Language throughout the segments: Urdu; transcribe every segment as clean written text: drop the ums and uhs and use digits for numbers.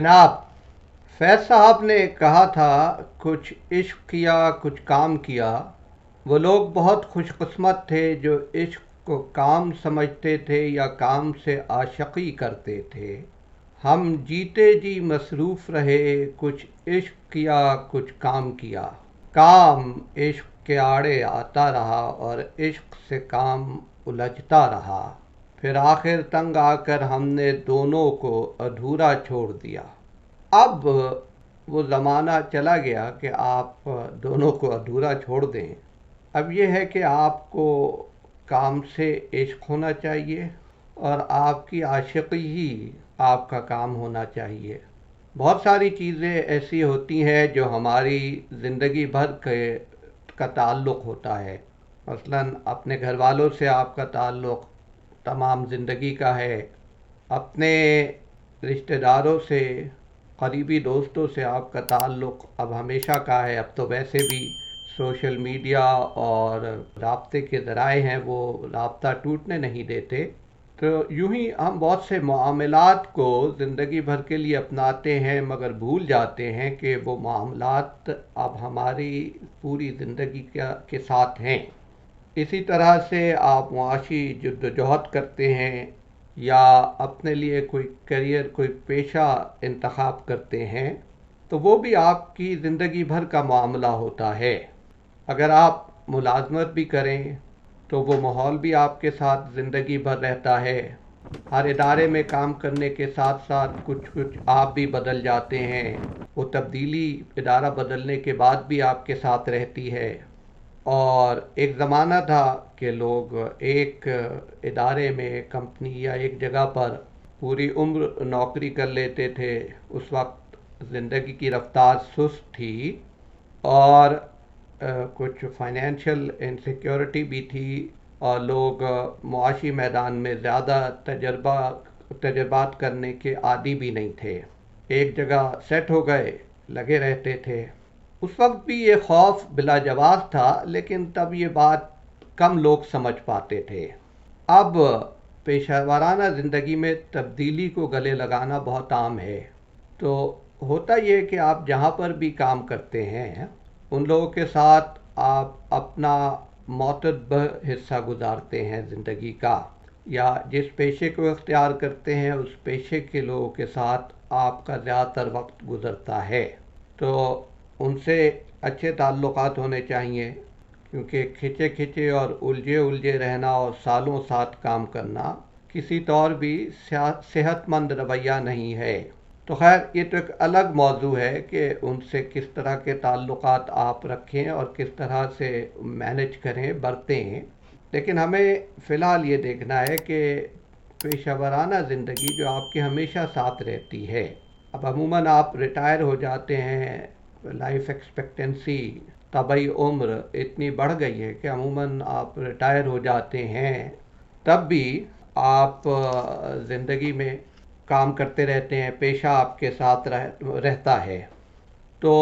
جناب، فیض صاحب نے کہا تھا کچھ عشق کیا کچھ کام کیا۔ وہ لوگ بہت خوش قسمت تھے جو عشق کو کام سمجھتے تھے یا کام سے عاشقی کرتے تھے۔ ہم جیتے جی مصروف رہے، کچھ عشق کیا کچھ کام کیا۔ کام عشق کے آڑے آتا رہا اور عشق سے کام الجھتا رہا، پھر آخر تنگ آ کر ہم نے دونوں کو ادھورا چھوڑ دیا۔ اب وہ زمانہ چلا گیا کہ آپ دونوں کو ادھورا چھوڑ دیں۔ اب یہ ہے کہ آپ کو کام سے عشق ہونا چاہیے اور آپ کی عاشقی ہی آپ کا کام ہونا چاہیے۔ بہت ساری چیزیں ایسی ہوتی ہیں جو ہماری زندگی بھر کا تعلق ہوتا ہے۔ مثلاً اپنے گھر والوں سے آپ کا تعلق تمام زندگی کا ہے، اپنے رشتہ داروں سے، قریبی دوستوں سے آپ کا تعلق اب ہمیشہ کا ہے۔ اب تو ویسے بھی سوشل میڈیا اور رابطے کے ذرائع ہیں، وہ رابطہ ٹوٹنے نہیں دیتے۔ تو یوں ہی ہم بہت سے معاملات کو زندگی بھر کے لیے اپناتے ہیں، مگر بھول جاتے ہیں کہ وہ معاملات اب ہماری پوری زندگی کے ساتھ ہیں۔ اسی طرح سے آپ معاشی جدوجہد کرتے ہیں یا اپنے لیے کوئی کیریئر، کوئی پیشہ انتخاب کرتے ہیں، تو وہ بھی آپ کی زندگی بھر کا معاملہ ہوتا ہے۔ اگر آپ ملازمت بھی کریں تو وہ ماحول بھی آپ کے ساتھ زندگی بھر رہتا ہے۔ ہر ادارے میں کام کرنے کے ساتھ ساتھ کچھ آپ بھی بدل جاتے ہیں، وہ تبدیلی ادارہ بدلنے کے بعد بھی آپ کے ساتھ رہتی ہے۔ اور ایک زمانہ تھا کہ لوگ ایک ادارے میں، کمپنی یا ایک جگہ پر پوری عمر نوکری کر لیتے تھے۔ اس وقت زندگی کی رفتار سست تھی اور کچھ فائنینشیل انسیکیورٹی بھی تھی، اور لوگ معاشی میدان میں زیادہ تجربات کرنے کے عادی بھی نہیں تھے۔ ایک جگہ سیٹ ہو گئے، لگے رہتے تھے۔ اس وقت بھی یہ خوف بلا جواز تھا، لیکن تب یہ بات کم لوگ سمجھ پاتے تھے۔ اب پیشہ ورانہ زندگی میں تبدیلی کو گلے لگانا بہت عام ہے۔ تو ہوتا یہ کہ آپ جہاں پر بھی کام کرتے ہیں ان لوگوں کے ساتھ آپ اپنا معتبر حصہ گزارتے ہیں زندگی کا، یا جس پیشے کو اختیار کرتے ہیں اس پیشے کے لوگوں کے ساتھ آپ کا زیادہ تر وقت گزرتا ہے۔ تو ان سے اچھے تعلقات ہونے چاہیے، کیونکہ کھچے اور الجھے رہنا اور سالوں ساتھ کام کرنا کسی طور بھی صحت مند رویہ نہیں ہے۔ تو خیر، یہ تو ایک الگ موضوع ہے کہ ان سے کس طرح کے تعلقات آپ رکھیں اور کس طرح سے مینج کریں، برتیں۔ لیکن ہمیں فی الحال یہ دیکھنا ہے کہ پیشہ ورانہ زندگی جو آپ کے ہمیشہ ساتھ رہتی ہے۔ اب عموماً آپ ریٹائر ہو جاتے ہیں، لائف ایکسپیکٹنسی، طبعی عمر اتنی بڑھ گئی ہے کہ عموماً آپ ریٹائر ہو جاتے ہیں، تب بھی آپ زندگی میں کام کرتے رہتے ہیں، پیشہ آپ کے ساتھ رہتا ہے۔ تو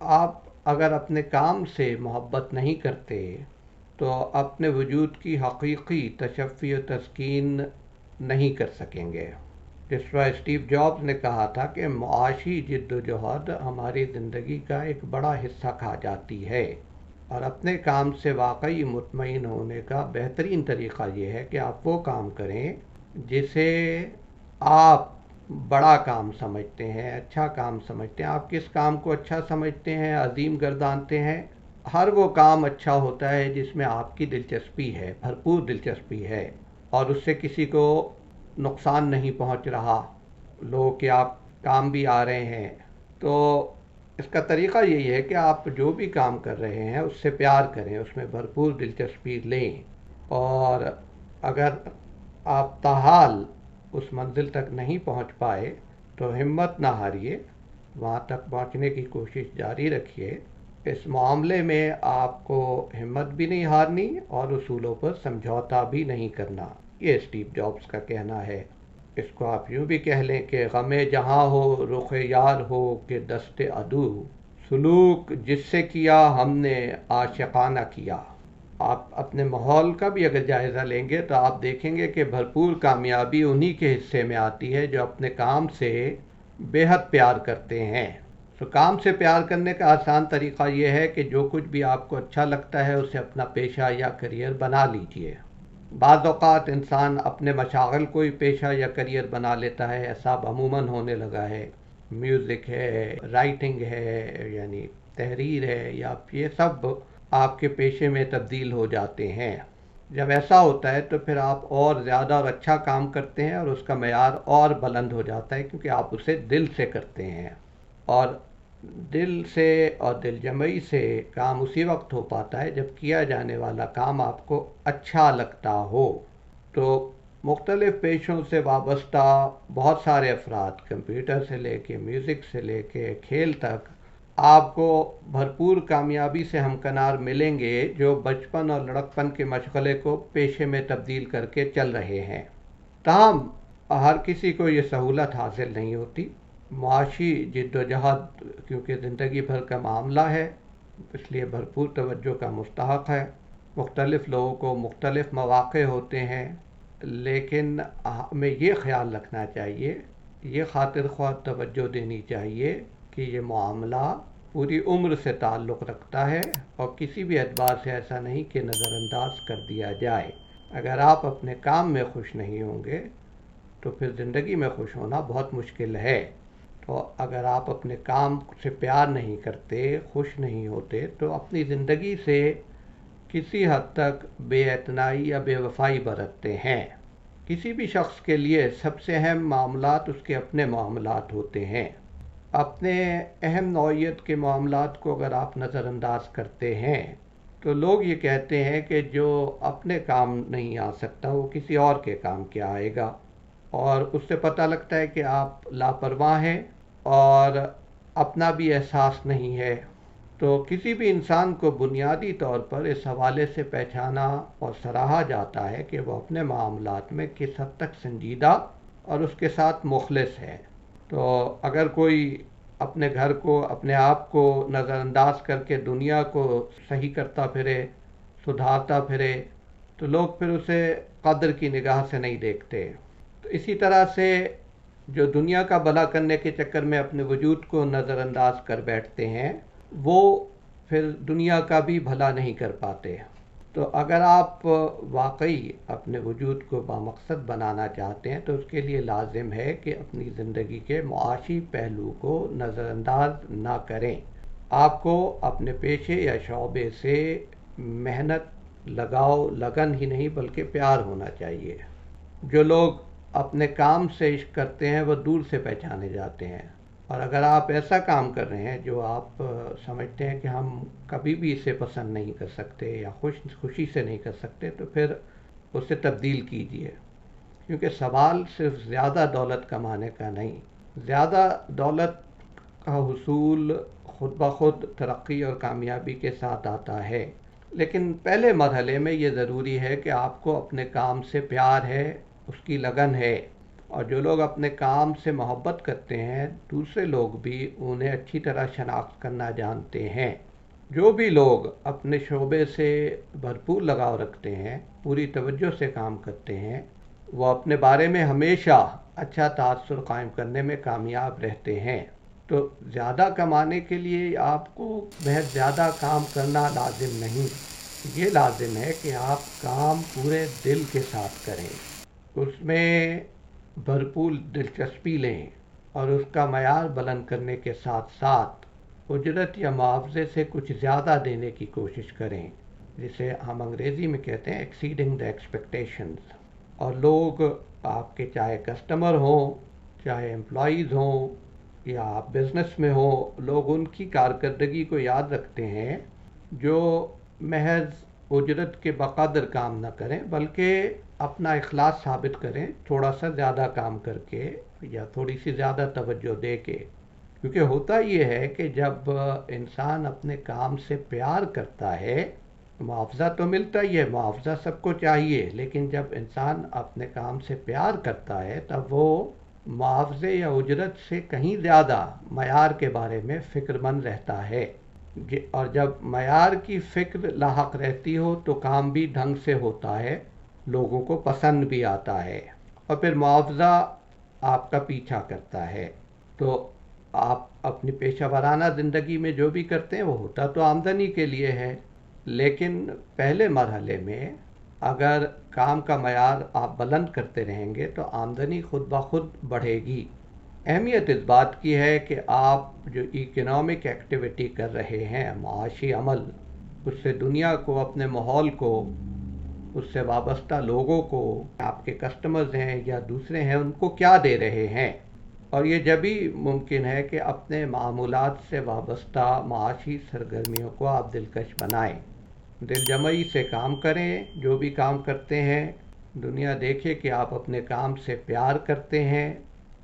آپ اگر اپنے کام سے محبت نہیں کرتے تو اپنے وجود کی حقیقی تشفی و تسکین نہیں کر سکیں گے۔ جس طرح اسٹیو جابز نے کہا تھا کہ معاشی جد و جہد ہماری زندگی کا ایک بڑا حصہ کھا جاتی ہے، اور اپنے کام سے واقعی مطمئن ہونے کا بہترین طریقہ یہ ہے کہ آپ وہ کام کریں جسے آپ بڑا کام سمجھتے ہیں، اچھا کام سمجھتے ہیں۔ آپ کس کام کو اچھا سمجھتے ہیں، عظیم گردانتے ہیں؟ ہر وہ کام اچھا ہوتا ہے جس میں آپ کی دلچسپی ہے، بھرپور دلچسپی ہے، اور اس سے کسی کو نقصان نہیں پہنچ رہا، لوگ کہ آپ کام بھی آ رہے ہیں۔ تو اس کا طریقہ یہی ہے کہ آپ جو بھی کام کر رہے ہیں اس سے پیار کریں، اس میں بھرپور دلچسپی لیں، اور اگر آپ تاحال اس منزل تک نہیں پہنچ پائے تو ہمت نہ ہاریے، وہاں تک پہنچنے کی کوشش جاری رکھیے۔ اس معاملے میں آپ کو ہمت بھی نہیں ہارنی اور اصولوں پر سمجھوتا بھی نہیں کرنا، یہ اسٹیو جابز کا کہنا ہے۔ اس کو آپ یوں بھی کہہ لیں کہ غم جہاں ہو رخ یار ہو کہ دست عدو، سلوک جس سے کیا ہم نے عاشقانہ کیا۔ آپ اپنے ماحول کا بھی اگر جائزہ لیں گے تو آپ دیکھیں گے کہ بھرپور کامیابی انہی کے حصے میں آتی ہے جو اپنے کام سے بے حد پیار کرتے ہیں۔ تو کام سے پیار کرنے کا آسان طریقہ یہ ہے کہ جو کچھ بھی آپ کو اچھا لگتا ہے اسے اپنا پیشہ یا کریئر بنا لیجئے۔ بعض اوقات انسان اپنے مشاغل کو ہی پیشہ یا کریئر بنا لیتا ہے، ایسا اب عموماً ہونے لگا ہے۔ میوزک ہے، رائٹنگ ہے، یعنی تحریر ہے، یا یہ سب آپ کے پیشے میں تبدیل ہو جاتے ہیں۔ جب ایسا ہوتا ہے تو پھر آپ اور زیادہ اور اچھا کام کرتے ہیں اور اس کا معیار اور بلند ہو جاتا ہے، کیونکہ آپ اسے دل سے کرتے ہیں۔ اور دل سے اور دل جمعی سے کام اسی وقت ہو پاتا ہے جب کیا جانے والا کام آپ کو اچھا لگتا ہو۔ تو مختلف پیشوں سے وابستہ بہت سارے افراد، کمپیوٹر سے لے کے میوزک سے لے کے کھیل تک، آپ کو بھرپور کامیابی سے ہمکنار ملیں گے جو بچپن اور لڑکپن کے مشغلے کو پیشے میں تبدیل کر کے چل رہے ہیں۔ تاہم ہر کسی کو یہ سہولت حاصل نہیں ہوتی۔ معاشی جد و جہد کیونکہ زندگی بھر کا معاملہ ہے، اس لیے بھرپور توجہ کا مستحق ہے۔ مختلف لوگوں کو مختلف مواقع ہوتے ہیں، لیکن ہمیں یہ خیال رکھنا چاہیے، یہ خاطر خواہ توجہ دینی چاہیے کہ یہ معاملہ پوری عمر سے تعلق رکھتا ہے اور کسی بھی اعتبار سے ایسا نہیں کہ نظر انداز کر دیا جائے۔ اگر آپ اپنے کام میں خوش نہیں ہوں گے تو پھر زندگی میں خوش ہونا بہت مشکل ہے۔ تو اگر آپ اپنے کام سے پیار نہیں کرتے، خوش نہیں ہوتے، تو اپنی زندگی سے کسی حد تک بے اعتنائی یا بے وفائی برتتے ہیں۔ کسی بھی شخص کے لیے سب سے اہم معاملات اس کے اپنے معاملات ہوتے ہیں۔ اپنے اہم نوعیت کے معاملات کو اگر آپ نظر انداز کرتے ہیں تو لوگ یہ کہتے ہیں کہ جو اپنے کام نہیں آ سکتا وہ کسی اور کے کام کیا آئے گا، اور اس سے پتہ لگتا ہے کہ آپ لاپرواہ ہیں اور اپنا بھی احساس نہیں ہے۔ تو کسی بھی انسان کو بنیادی طور پر اس حوالے سے پہچانا اور سراہا جاتا ہے کہ وہ اپنے معاملات میں کس حد تک سنجیدہ اور اس کے ساتھ مخلص ہے۔ تو اگر کوئی اپنے گھر کو، اپنے آپ کو نظر انداز کر کے دنیا کو صحیح کرتا پھرے، سدھارتا پھرے، تو لوگ پھر اسے قدر کی نگاہ سے نہیں دیکھتے۔ تو اسی طرح سے جو دنیا کا بھلا کرنے کے چکر میں اپنے وجود کو نظر انداز کر بیٹھتے ہیں، وہ پھر دنیا کا بھی بھلا نہیں کر پاتے۔ تو اگر آپ واقعی اپنے وجود کو بامقصد بنانا چاہتے ہیں تو اس کے لیے لازم ہے کہ اپنی زندگی کے معاشی پہلو کو نظر انداز نہ کریں۔ آپ کو اپنے پیشے یا شعبے سے محنت، لگاؤ، لگن ہی نہیں بلکہ پیار ہونا چاہیے۔ جو لوگ اپنے کام سے عشق کرتے ہیں وہ دور سے پہچانے جاتے ہیں، اور اگر آپ ایسا کام کر رہے ہیں جو آپ سمجھتے ہیں کہ ہم کبھی بھی اسے پسند نہیں کر سکتے یا خوشی سے نہیں کر سکتے، تو پھر اسے تبدیل کیجئے۔ کیونکہ سوال صرف زیادہ دولت کمانے کا نہیں، زیادہ دولت کا حصول خود بخود ترقی اور کامیابی کے ساتھ آتا ہے، لیکن پہلے مرحلے میں یہ ضروری ہے کہ آپ کو اپنے کام سے پیار ہے، اس کی لگن ہے، اور جو لوگ اپنے کام سے محبت کرتے ہیں دوسرے لوگ بھی انہیں اچھی طرح شناخت کرنا جانتے ہیں۔ جو بھی لوگ اپنے شعبے سے بھرپور لگاؤ رکھتے ہیں، پوری توجہ سے کام کرتے ہیں، وہ اپنے بارے میں ہمیشہ اچھا تاثر قائم کرنے میں کامیاب رہتے ہیں۔ تو زیادہ کمانے کے لیے آپ کو بہت زیادہ کام کرنا لازم نہیں، یہ لازم ہے کہ آپ کام پورے دل کے ساتھ کریں، اس میں بھرپور دلچسپی لیں، اور اس کا معیار بلند کرنے کے ساتھ ساتھ اجرت یا معاوضے سے کچھ زیادہ دینے کی کوشش کریں، جسے ہم انگریزی میں کہتے ہیں ایکسیڈنگ دی ایکسپیکٹیشنز۔ اور لوگ آپ کے چاہے کسٹمر ہوں، چاہے امپلائیز ہوں، یا آپ بزنس میں ہوں، لوگ ان کی کارکردگی کو یاد رکھتے ہیں جو محض اجرت کے بقدر کام نہ کریں بلکہ اپنا اخلاص ثابت کریں، تھوڑا سا زیادہ کام کر کے یا تھوڑی سی زیادہ توجہ دے کے۔ کیونکہ ہوتا یہ ہے کہ جب انسان اپنے کام سے پیار کرتا ہے، معاوضہ تو ملتا ہی ہے، معاوضہ سب کو چاہیے، لیکن جب انسان اپنے کام سے پیار کرتا ہے تب وہ معاوضے یا اجرت سے کہیں زیادہ معیار کے بارے میں فکر مند رہتا ہے، اور جب معیار کی فکر لاحق رہتی ہو تو کام بھی ڈھنگ سے ہوتا ہے، لوگوں کو پسند بھی آتا ہے، اور پھر معاوضہ آپ کا پیچھا کرتا ہے۔ تو آپ اپنی پیشہ ورانہ زندگی میں جو بھی کرتے ہیں وہ ہوتا تو آمدنی کے لیے ہے، لیکن پہلے مرحلے میں اگر کام کا معیار آپ بلند کرتے رہیں گے تو آمدنی خود بخود بڑھے گی۔ اہمیت اس بات کی ہے کہ آپ جو اکنامک ایکٹیویٹی کر رہے ہیں، معاشی عمل، اس سے دنیا کو، اپنے ماحول کو، اس سے وابستہ لوگوں کو، آپ کے کسٹمرز ہیں یا دوسرے ہیں، ان کو کیا دے رہے ہیں۔ اور یہ جبھی ممکن ہے کہ اپنے معمولات سے وابستہ معاشی سرگرمیوں کو آپ دلکش بنائیں، دل جمعی سے کام کریں، جو بھی کام کرتے ہیں دنیا دیکھے کہ آپ اپنے کام سے پیار کرتے ہیں۔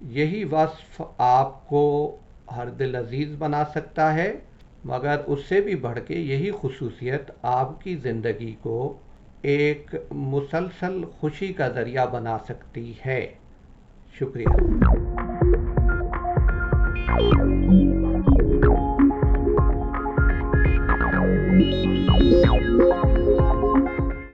یہی وصف آپ کو ہر دل عزیز بنا سکتا ہے، مگر اس سے بھی بڑھ کے یہی خصوصیت آپ کی زندگی کو ایک مسلسل خوشی کا ذریعہ بنا سکتی ہے۔ شکریہ۔